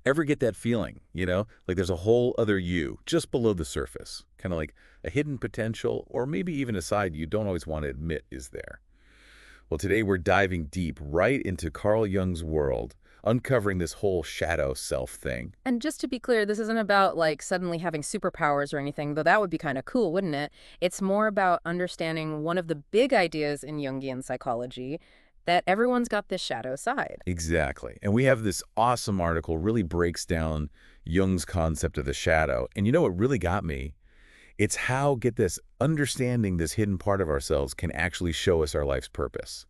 Ever get that feeling, like there's a whole other you just below the surface, kind of like a hidden potential or maybe even a side you don't always want to admit is there? Well, today we're diving deep right into Carl Jung's world, uncovering this whole shadow self thing. And just to be clear, this isn't about like suddenly having superpowers or anything, though that would be kind of cool, wouldn't it? It's more about understanding one of the big ideas in Jungian psychology, that everyone's got this shadow side. Exactly. And we have this awesome article really breaks down Jung's concept of the shadow. And you know what really got me? It's how, get this, understanding this hidden part of ourselves can actually show us our life's purpose.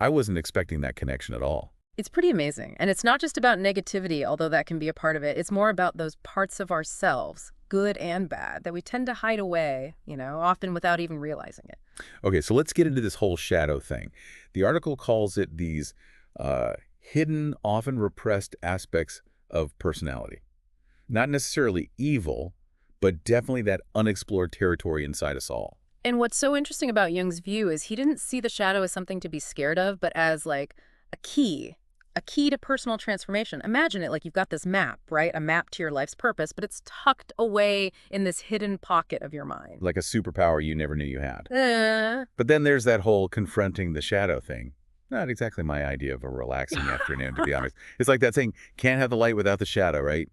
I wasn't expecting that connection at all. It's pretty amazing. And it's not just about negativity, although that can be a part of it. It's more about those parts of ourselves, good and bad, that we tend to hide away, often without even realizing it. Okay, so let's get into this whole shadow thing. The article calls it these hidden, often repressed aspects of personality. Not necessarily evil, but definitely that unexplored territory inside us all. And what's so interesting about Jung's view is he didn't see the shadow as something to be scared of, but as like a key, a key to personal transformation. Imagine it like you've got this map, right? A map to your life's purpose, but it's tucked away in this hidden pocket of your mind. Like a superpower you never knew you had. Uh, But then there's that whole confronting the shadow thing. Not exactly my idea of a relaxing afternoon, to be honest. It's like that saying, can't have the light without the shadow, right?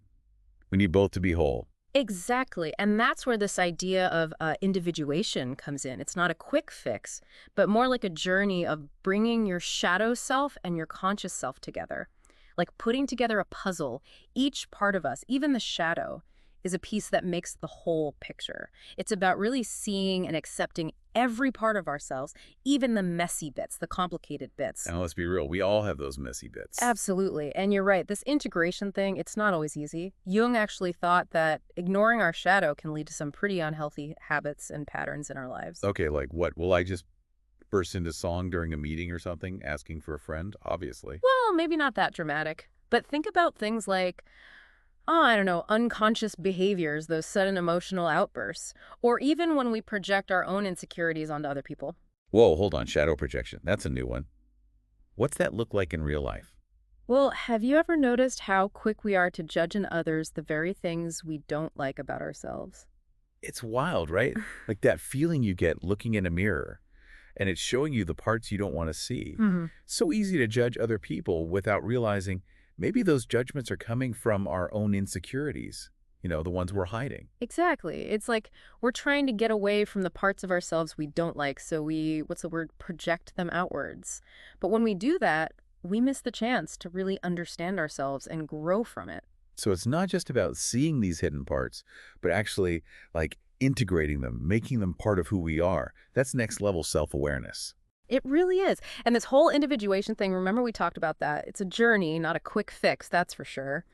We need both to be whole. Exactly. And that's where this idea of individuation comes in. It's not a quick fix, but more like a journey of bringing your shadow self and your conscious self together. Like putting together a puzzle. Each part of us, even the shadow, is a piece that makes the whole picture. It's about really seeing and accepting every part of ourselves, even the messy bits, the complicated bits. Now, let's be real. We all have those messy bits. Absolutely. And you're right. This integration thing, it's not always easy. Jung actually thought that ignoring our shadow can lead to some pretty unhealthy habits and patterns in our lives. Okay, like what? Will I just burst into song during a meeting or something, asking for a friend? Obviously. Well, maybe not that dramatic. But think about things like, oh, I don't know, unconscious behaviors, those sudden emotional outbursts, or even when we project our own insecurities onto other people. Whoa, hold on. Shadow projection. That's a new one. What's that look like in real life? Well, have you ever noticed how quick we are to judge in others the very things we don't like about ourselves? It's wild, right? Like that feeling you get looking in a mirror and it's showing you the parts you don't want to see. Hmm. So easy to judge other people without realizing maybe those judgments are coming from our own insecurities, the ones we're hiding. Exactly. It's like we're trying to get away from the parts of ourselves we don't like, so we, what's the word, project them outwards. But when we do that, we miss the chance to really understand ourselves and grow from it. So it's not just about seeing these hidden parts, but actually like integrating them, making them part of who we are. That's next level self-awareness. It really is. And this whole individuation thing, remember we talked about that. It's a journey, not a quick fix, that's for sure.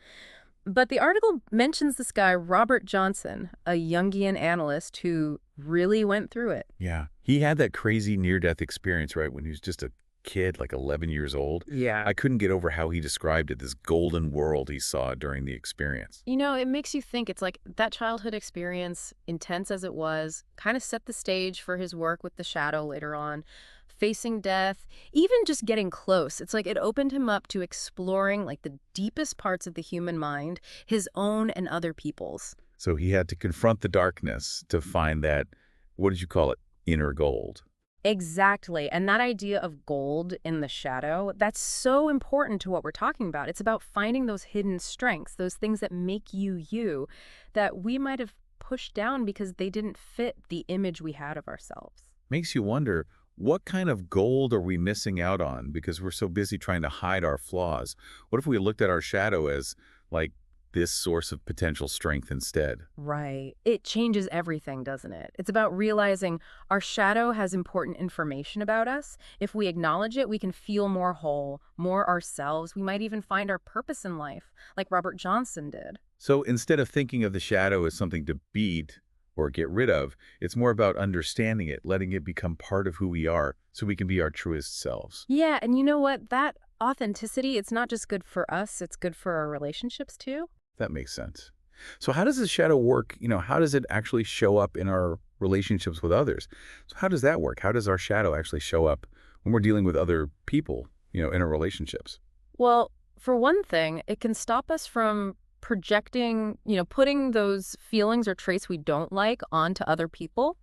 But the article mentions this guy, Robert Johnson, a Jungian analyst who really went through it. Yeah. He had that crazy near-death experience, right, when he was just a kid, like 11 years old. Yeah. I couldn't get over how he described it, this golden world he saw during the experience. It makes you think it's like that childhood experience, intense as it was, kind of set the stage for his work with the shadow later on, facing death, even just getting close. It's like it opened him up to exploring like the deepest parts of the human mind, his own and other people's. So he had to confront the darkness to find that, what did you call it, inner gold. Exactly. And that idea of gold in the shadow, that's so important to what we're talking about. It's about finding those hidden strengths, those things that make you you, that we might have pushed down because they didn't fit the image we had of ourselves. Makes you wonder, what kind of gold are we missing out on because we're so busy trying to hide our flaws? What if we looked at our shadow as, like, this source of potential strength instead? Right. It changes everything, doesn't it? It's about realizing our shadow has important information about us. If we acknowledge it, we can feel more whole, more ourselves. We might even find our purpose in life, like Robert Johnson did. So instead of thinking of the shadow as something to beat or get rid of, it's more about understanding it, letting it become part of who we are so we can be our truest selves. Yeah, and you know what? That authenticity, it's not just good for us, it's good for our relationships too. That makes sense. So how does the shadow work? How does it actually show up in our relationships with others? So how does that work? How does our shadow actually show up when we're dealing with other people, in our relationships? Well, for one thing, it can stop us from projecting, putting those feelings or traits we don't like onto other people.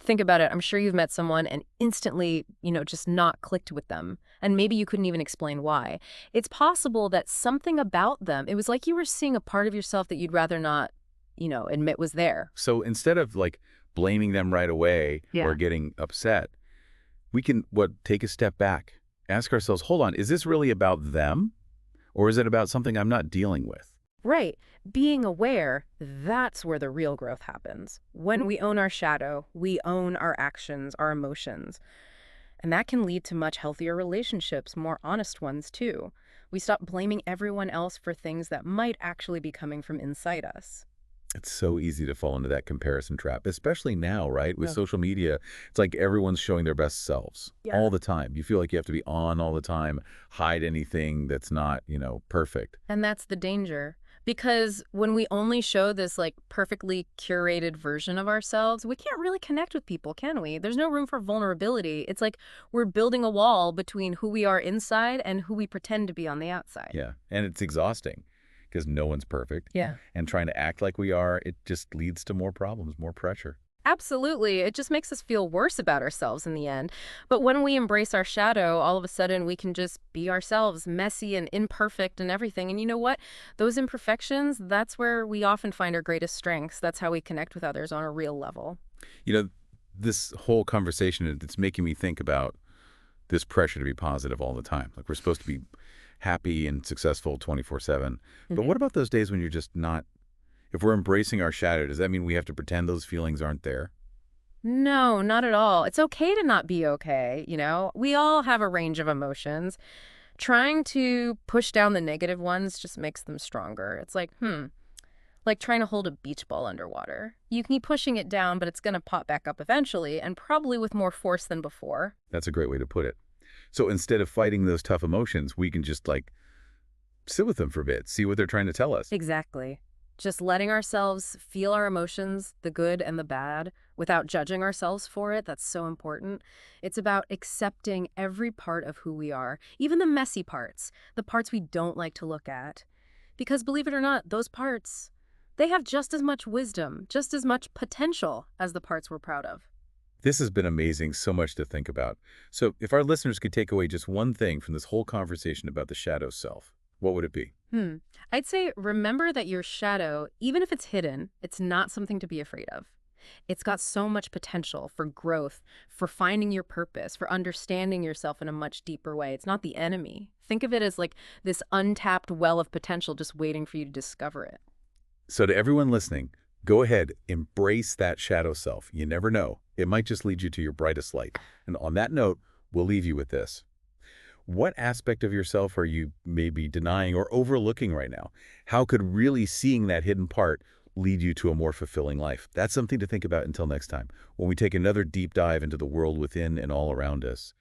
Think about it. I'm sure you've met someone and instantly, just not clicked with them. And maybe you couldn't even explain why. It's possible that something about them, it was like you were seeing a part of yourself that you'd rather not, admit was there. So instead of like blaming them right away or Yeah. getting upset, we can take a step back, ask ourselves, hold on, is this really about them or is it about something I'm not dealing with? Right. Being aware, that's where the real growth happens. When we own our shadow, we own our actions, our emotions. And that can lead to much healthier relationships, more honest ones too. We stop blaming everyone else for things that might actually be coming from inside us. It's so easy to fall into that comparison trap, especially now, right? With Yeah. social media, it's like everyone's showing their best selves Yeah. all the time. You feel like you have to be on all the time, hide anything that's not, perfect. And that's the danger. Because when we only show this like perfectly curated version of ourselves, we can't really connect with people, can we? There's no room for vulnerability. It's like we're building a wall between who we are inside and who we pretend to be on the outside. Yeah. And it's exhausting because no one's perfect. Yeah. And trying to act like we are, it just leads to more problems, more pressure. Absolutely. It just makes us feel worse about ourselves in the end. But when we embrace our shadow, all of a sudden we can just be ourselves, messy and imperfect and everything. And you know what? Those imperfections, that's where we often find our greatest strengths. That's how we connect with others on a real level. You know, this whole conversation, it's making me think about this pressure to be positive all the time. Like we're supposed to be happy and successful 24/7. But Mhm. what about those days when you're just not? If we're embracing our shadow, does that mean we have to pretend those feelings aren't there? No, not at all. It's okay to not be okay. We all have a range of emotions. Trying to push down the negative ones just makes them stronger. It's like trying to hold a beach ball underwater. You can keep pushing it down, but it's going to pop back up eventually, and probably with more force than before. That's a great way to put it. So instead of fighting those tough emotions, we can just like sit with them for a bit, see what they're trying to tell us. Exactly. Just letting ourselves feel our emotions, the good and the bad, without judging ourselves for it, that's so important. It's about accepting every part of who we are, even the messy parts, the parts we don't like to look at. Because believe it or not, those parts, they have just as much wisdom, just as much potential as the parts we're proud of. This has been amazing, so much to think about. So if our listeners could take away just one thing from this whole conversation about the shadow self, what would it be? Hmm. I'd say remember that your shadow, even if it's hidden, it's not something to be afraid of. It's got so much potential for growth, for finding your purpose, for understanding yourself in a much deeper way. It's not the enemy. Think of it as like this untapped well of potential just waiting for you to discover it. So to everyone listening, go ahead, embrace that shadow self. You never know. It might just lead you to your brightest light. And on that note, we'll leave you with this. What aspect of yourself are you maybe denying or overlooking right now? How could really seeing that hidden part lead you to a more fulfilling life? That's something to think about until next time, when we take another deep dive into the world within and all around us.